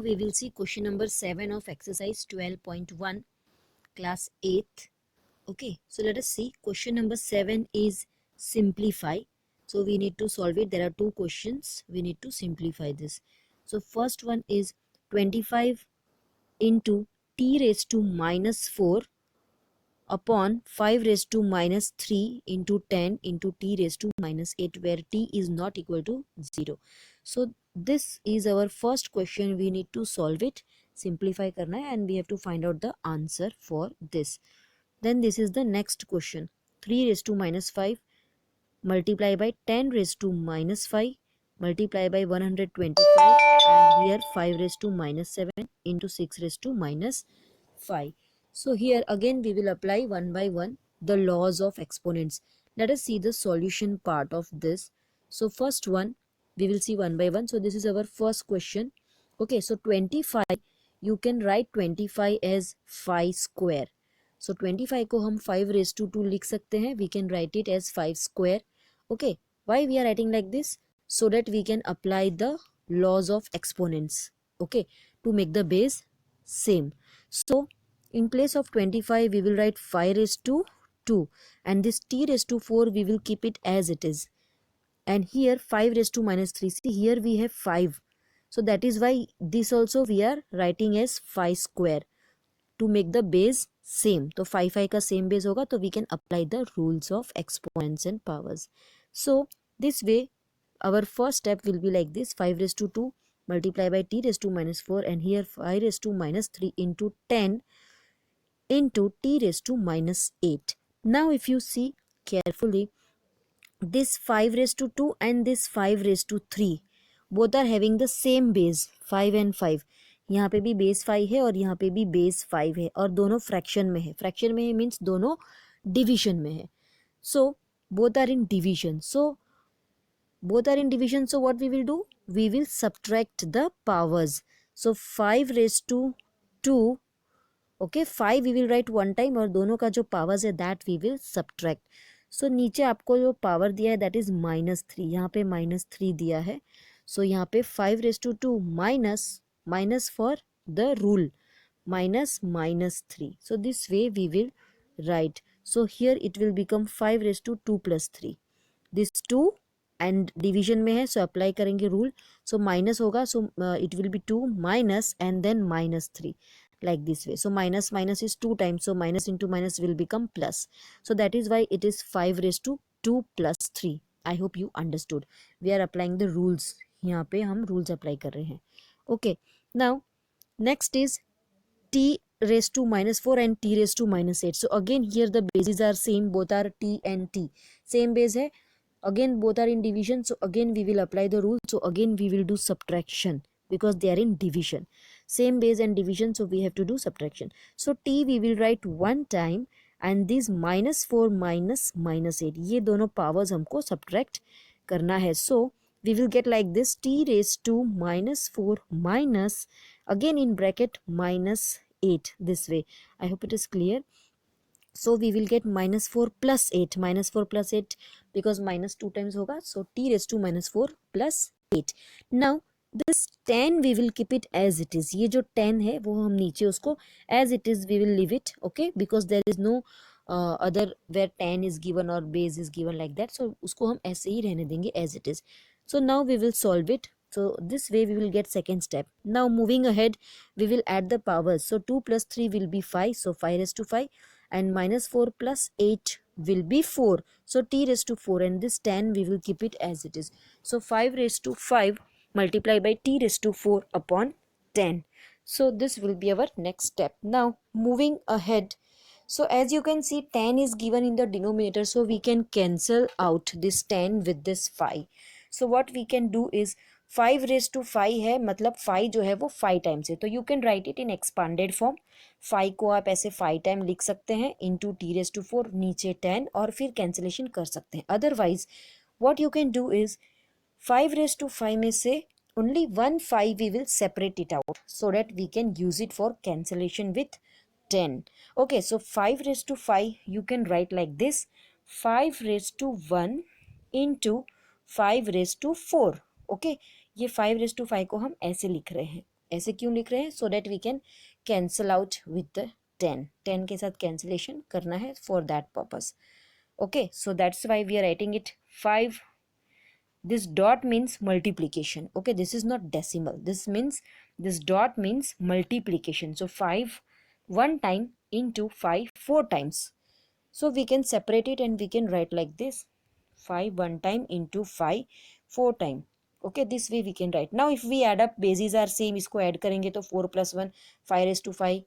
we will see question number 7 of exercise 12.1 class 8th. Okay, so let us see. Question number 7 is simplify. So we need to solve it. There are two questions. We need to simplify this. So first one is 25 into t raised to minus 4 upon 5 raised to minus 3 into 10 into t raised to minus 8, where t is not equal to 0. So this is our first question. We need to solve it, simplify karna hai, and we have to find out the answer for this. Then this is the next question. 3 raised to minus 5 multiply by 10 raised to minus 5 multiply by 125, and here 5 raised to minus 7 into 6 raised to minus 5. So here again we will apply one by one the laws of exponents. Let us see the solution part of this. So first one we will see one by one. So this is our first question. Okay, so 25, you can write 25 as 5 square. So 25 को हम 5 raised to 2 लिख सकते हैं. We can write it as 5 square. Okay, why we are writing like this? So that we can apply the laws of exponents. Okay, to make the base same. So in place of 25 we will write 5 raised to 2, and this t raised to 4 we will keep it as it is. And here 5 raised to minus 3. See, here we have 5. So that is why this also we are writing as 5 square to make the base same. तो 5 का same base होगा, तो we can apply the rules of exponents and powers. So this way our first step will be like this: 5 raised to 2 multiply by t raised to minus 4, and here 5 raised to minus 3 into 10 into t raised to minus 8. Now if you see carefully, this 5 raised to 2 and this 5 raised to 3 both are having the same base 5 and 5. यहाँ पे भी base 5 है और यहाँ पे भी base 5 है, और दोनों फ्रैक्शन में है. फ्रैक्शन में है मीन्स दोनों डिवीजन में है. So both are in division. सो both are in division, so what we will do? We will subtract the powers. So 5 raised to 2, okay, 5 we will write one time, और दोनों का जो powers है that we will subtract. So नीचे आपको जो power दिया है that is minus 3. यहाँ पे minus 3 दिया है. So यहाँ पे 5 raised to 2 minus for the rule minus 3. So this way we will write. So here it will become 5 raised to 2 plus 3. This 2 and division में है, so apply करेंगे rule. So minus होगा, so it will be 2 minus and then minus 3, like this way. So minus is 2 times, so minus into minus will become plus. So that is why it is 5 raised to 2 plus 3. I hope you understood. We are applying the rules. यहाँ पे हम rules apply कर रहे हैं. Okay, now next is t raised to minus 4 and t raised to minus 8. So again here the bases are same, both are t and t. Same base है. Again both are in division, so again we will apply the rule. So again we will do subtraction because they are in division. Same base and division, so we have to do subtraction. So t we will write one time, and this minus 4 minus minus 8, ये दोनों powers हमको subtract करना है. So we will get like this: t raised to minus 4 minus, again in bracket, minus 8, this way. I hope it is clear. So we will get minus 4 plus 8, minus 4 plus 8 because minus 2 times होगा. So t raised to minus 4 plus 8. Now this 10 we will keep it as it is. ये जो 10 है वो हम नीचे उसको as it is we will leave it, okay, because there is no other where 10 is given or base is given like that. So उसको हम ऐसे ही रहने देंगे as it is. So now we will solve it. So this way we will get second step. Now moving ahead, we will add the powers. So 2 plus 3 will be 5. So 5 raised to 5, and minus 4 plus 8 will be 4. So t raised to 4, and this 10 we will keep it as it is. So 5 raised to 5 multiplied by t raised to 4 upon 10. So this will be our next step. Now moving ahead, so as you can see 10 is given in the denominator, so we can cancel out this 10 with this 5. So what we can do is 5 raised to 5 है, मतलब 5 जो है वो 5 times है, तो you can write it in expanded form. 5 को आप ऐसे 5 टाइम लिख सकते हैं इंटू टी रेज टू 4, नीचे 10, और फिर कैंसिलेशन कर सकते हैं. Otherwise what you can do is 5 raise to 5 में से only one 5 we will separate it out so that we can use it for cancellation with 10. Okay, so 5 raised to 5 you can write like this: 5 raised to 1 into 5 raised to 4. Okay, ये 5 raised to 5 को हम ऐसे लिख रहे हैं. ऐसे क्यों लिख रहे हैं? So that we can cancel out with the 10 के साथ कैंसिलेशन करना है for that purpose. Okay, so that's why we are writing it 5. This dot means multiplication. Okay, this is not decimal. This means, this dot means multiplication. So 5 one time into 5 4 times. So we can separate it and we can write like this: 5 one time into 5 4 time. Okay, this way we can write. Now if we add up, bases are same, इसको add करेंगे तो 4 plus 1 5 raised to 5,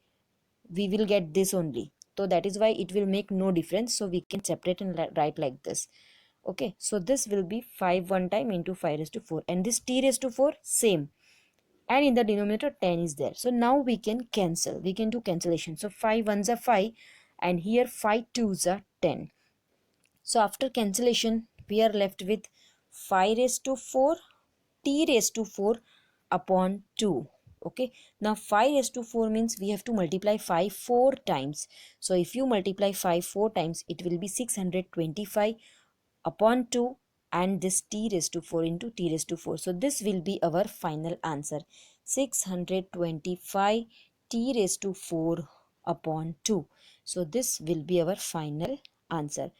we will get this only. So that is why it will make no difference. So we can separate and write like this. Okay, so this will be 5 one time into 5 raised to 4, and this t raised to 4 same, and in the denominator 10 is there. So now we can cancel, we can do cancellation. So 5 ones are 5, and here 5 twos are 10. So after cancellation we are left with 5 raised to 4 t raised to 4 upon 2. Okay, now 5 raised to 4 means we have to multiply 5 4 times. So if you multiply 5 4 times, it will be 625 upon 2, and this t raised to 4 into t raised to 4. So this will be our final answer: 625 t raised to 4 upon 2. So this will be our final answer.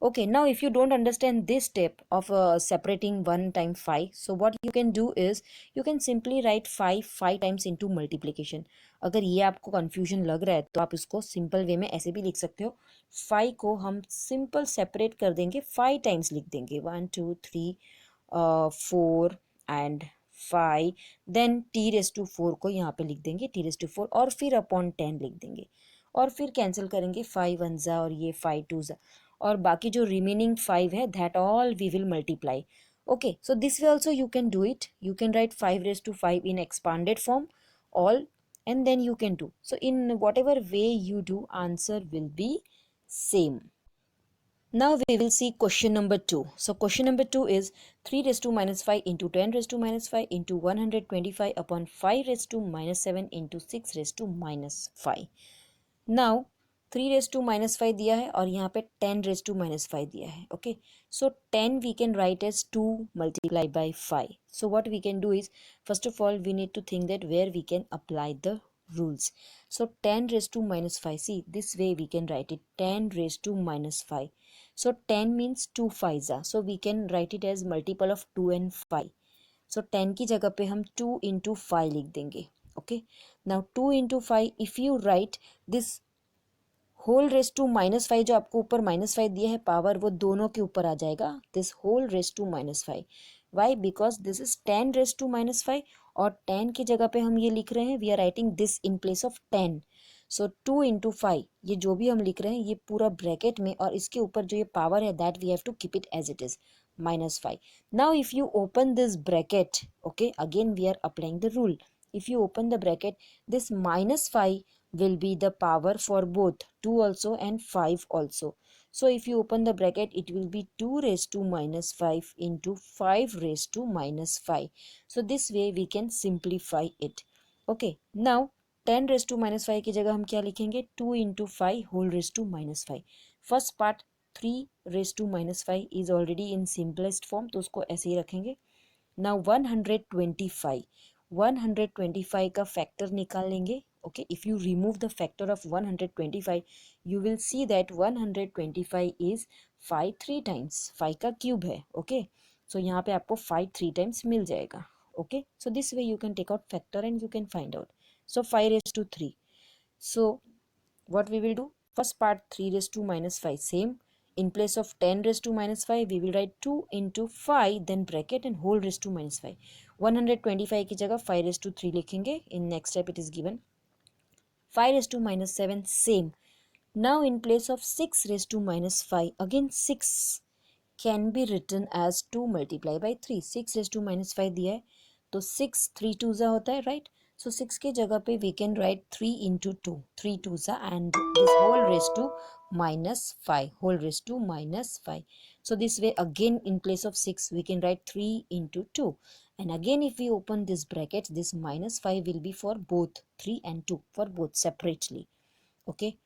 Okay, now if you don't understand this step of separating 1 times 5, so what you can do is you can simply write 5 times into multiplication. अगर ये आपको confusion लग रहा है तो आप इसको simple way में ऐसे भी लिख सकते हो. 5 को हम simple separate कर देंगे, 5 times लिख देंगे, 1 2 3 4 and 5. Then t raised to 4 को यहाँ पे लिख देंगे, t raised to 4, और फिर अपॉन 10 लिख देंगे, और फिर कैंसिल करेंगे 5 वन ज़ा और ये 5 टू ज़ा, और बाकी जो रिमेनिंग 5 है that all we will multiply. Okay, so this way also you can do it. You can write 5 raised to 5 in expanded form all, and then you can do. So in whatever way you do, answer will be same. Now we will see question number 2. So question number 2 is 3 raised to minus 5 into 10 raised to minus 5 into 125 upon 5 raised to minus 7 into 6 raised to minus 5. Now 3 raised to minus 5 दिया है और यहाँ पे 10 raised to minus 5 दिया है. Okay, so 10 we can write as 2 multiplied by 5. So what we can do is, first of all we need to think that where we can apply the rules. So 10 raised to minus 5, see this way we can write it, 10 raised to minus 5. So 10 means 2 5s, so we can write it as multiple of 2 and 5. So 10 की जगह पे हम 2 into 5 लिख देंगे. Okay, now 2 into 5, if you write this whole raise to minus 5, जो आपको ऊपर minus 5 दिया है पावर, वो दोनों के ऊपर आ जाएगा, this whole raise to minus 5. Why? Because this is 10 raise to minus 5, और 10 की जगह पे हम ये लिख रहे हैं, we are writing this in place of 10. So 2 into 5, ये जो भी हम लिख रहे हैं ये पूरा ब्रैकेट में, और इसके ऊपर जो ये पावर है that we have to keep it as it is, minus 5. Now if you open this bracket, okay, again we are applying the rule. If you open the bracket, this minus 5 will be the power for both 2 also and 5 also. So if you open the bracket, it will be 2 raised to minus 5 into 5 raised to minus 5. So this way we can simplify it. Okay, now 10 raised to minus 5 की जगह हम क्या लिखेंगे, 2 into 5 whole raised to minus 5. First part 3 raised to minus 5 is already in simplest form, तो उसको ऐसे ही रखेंगे. Now 125 का फैक्टर निकाल लेंगे. Okay, if you remove the factor of 125, you will see that 125 is 5 3 times, 5 का क्यूब है. Okay, so यहाँ पे आपको 5 3 times मिल जाएगा. Okay, so this way you can take out factor and you can find out. So 5 raised to 3. So what we will do, first part 3 raised to minus 5 same, in place of 10 raised to minus 5 we will write 2 into 5 then bracket and whole raised to minus 5. 125 की जगह 5 raised to 3 लिखेंगे. In next step it is given 5 raised to minus 7 same. Now in place of 6 raised to minus 5, again 6 can be written as 2 multiplied by 3. 6 raised to minus 5 दिया है तो 6 3 2 जा होता है, right? So 6 के जगह पे we can write 3 into 2, 3 2 जा, and this whole raised to minus 5, whole raised to minus 5. So this way again in place of 6 we can write 3 into 2, and again if we open this bracket, this minus 5 will be for both 3 and 2, for both separately. Okay,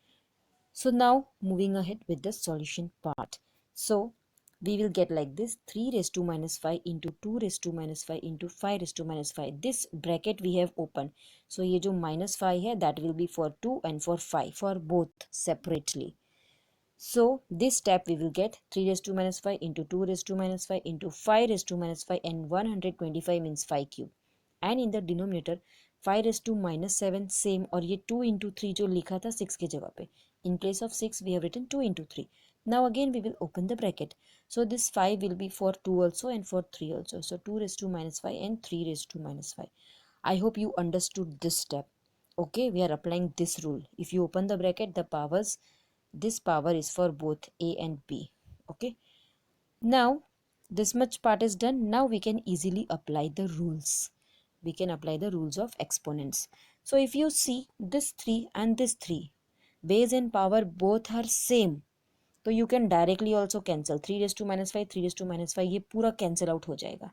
so now moving ahead with the solution part. So we will get like this, 3 raised to minus 5 into 2 raised to minus 5 into 5 raised to minus 5. This bracket we have opened. So ये जो minus 5 है, that will be for 2 and for 5, for both separately. So this step we will get 3 raised to minus 5 into 2 raised to minus 5 into 5 raised to minus 5, and 125 means 5 cube. And in the denominator 5 raised to minus 7 same, और ये 2 into 3 जो लिखा था 6 के जगह पे, in place of 6 we have written 2 into 3. Now again we will open the bracket. So this 5 will be for 2 also and for 3 also. So 2 raised to minus 5 and 3 raised to minus 5. I hope you understood this step. Okay, we are applying this rule. If you open the bracket, the powers, this power is for both A and B. Okay, now this much part is done. Now we can easily apply the rules. We can apply the rules of exponents. So if you see this 3 and this 3, base and power both are same, तो you can directly also cancel 3 raise to minus 5 3 raise to minus 5, ये पूरा cancel out हो जाएगा.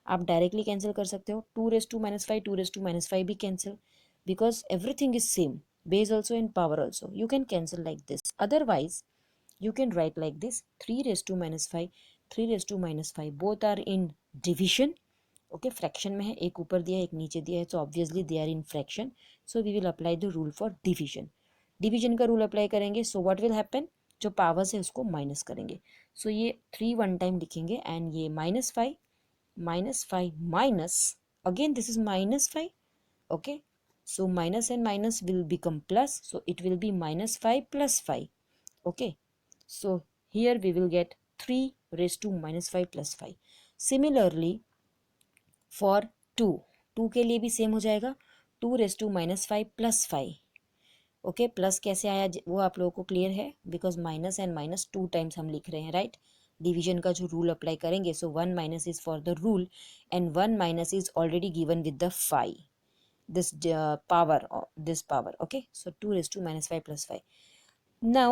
आप directly cancel कर सकते हो. 2 raise to minus 5 2 raise to minus 5 भी cancel, because everything is same, base also and power also. You can cancel like this. Otherwise you can write like this, 3 raised to minus 5 3 raised to minus 5 both are in division. Okay, fraction में है, एक ऊपर दिया है एक नीचे दिया है, so obviously they are in fraction. So we will apply the rule for division. division का रूल अप्लाई करेंगे, so what will happen, जो पावर्स है उसको माइनस करेंगे. सो ये 3 वन टाइम लिखेंगे, एंड ये minus 5 minus, again this is minus 5. Okay, so minus and minus will become plus, so it will be minus 5 plus 5. Okay, so here we will get 3 raised to minus 5 plus 5. Similarly for 2 के लिए भी same हो जाएगा, 2 raised to minus 5 plus 5. Okay, plus कैसे आया वो आप लोगों को क्लियर है, because minus and minus 2 times हम लिख रहे हैं, राइट. डिवीजन का जो रूल अप्लाई करेंगे, सो 1 minus is for the rule and 1 minus is already given with the 5, this this power. Okay, so 2 raised to minus 5 plus 5. Now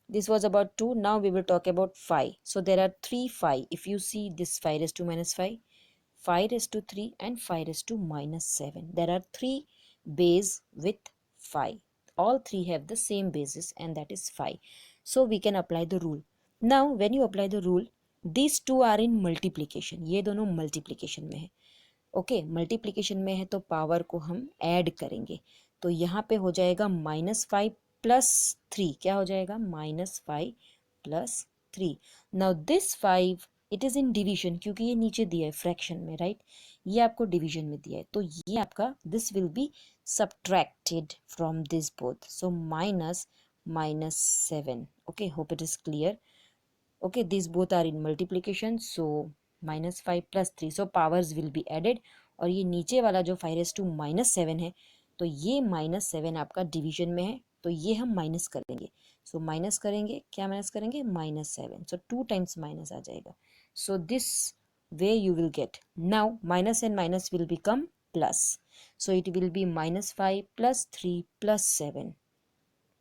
this was about 2. Now we will talk about 5. So there are 3 5. If you see this 5 raised to minus 5, 5 raised to 3 and 5 raised to minus 7. There are 3 base with 5. All 3 have the same basis, and that is 5. So we can apply the rule. Now when you apply the rule, these two are in multiplication. ये दोनों multiplication में है. Okay, multiplication में है तो power को हम add करेंगे, तो यहाँ पे हो जाएगा माइनस 5 प्लस 3. क्या हो जाएगा, minus 5 plus 3. Now this 5 it is in division, क्योंकि ये नीचे दिया है फ्रैक्शन में, राइट. ये आपको डिवीजन में दिया है, तो ये आपका this will be subtracted from this both. So minus 7. Okay, hope it is clear. Okay, these both are in multiplication, so minus 5 plus 3, so powers will be added. और ये नीचे वाला जो 5 raised to minus 7 है, तो ये minus 7 आपका division में है, तो ये हम माइनस करेंगे. सो माइनस करेंगे, क्या माइनस करेंगे, minus 7. सो 2 टाइम्स माइनस आ जाएगा. सो this way you will get. Now minus and minus will become plus, so it will be minus 5 plus 3 plus 7.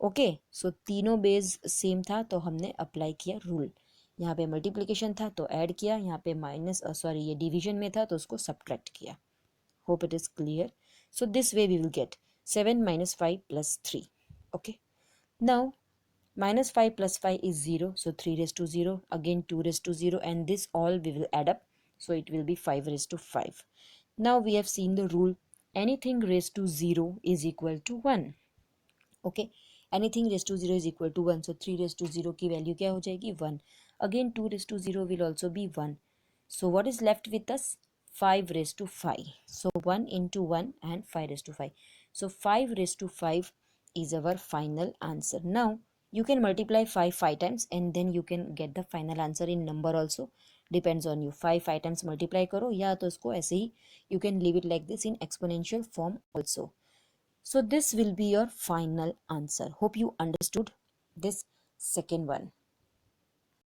Okay, सो तीनों बेस सेम था, तो हमने अप्लाई किया रूल. यहाँ पे मल्टीप्लिकेशन था तो ऐड किया, यहाँ पे माइनस सॉरी ये डिवीजन में था तो उसको सब्ट्रैक्ट किया. Hope it is clear. So this way we will get 7 minus 5 plus 3. Okay, now minus 5 plus 5 is 0, so 3 raised to 0, again 2 raised to 0, and this all we will add up, so it will be 5 raised to 5. Now we have seen the rule, anything raised to 0 is equal to 1. Okay, anything raise to 0 is equal to 1, so 3 raise to 0 की value क्या हो जाएगी, 1. Again 2 raise to 0 will also be 1. So what is left with us, 5 raise to 5. So 1 into 1 and 5 raised to 5. So 5 raised to 5 is our final answer. Now you can multiply 5 times and then you can get the final answer in number also. Depends on you. 5 times multiply करो, या तो इसको ऐसे ही you can leave it like this in exponential form also. So this will be your final answer. Hope you understood this second one.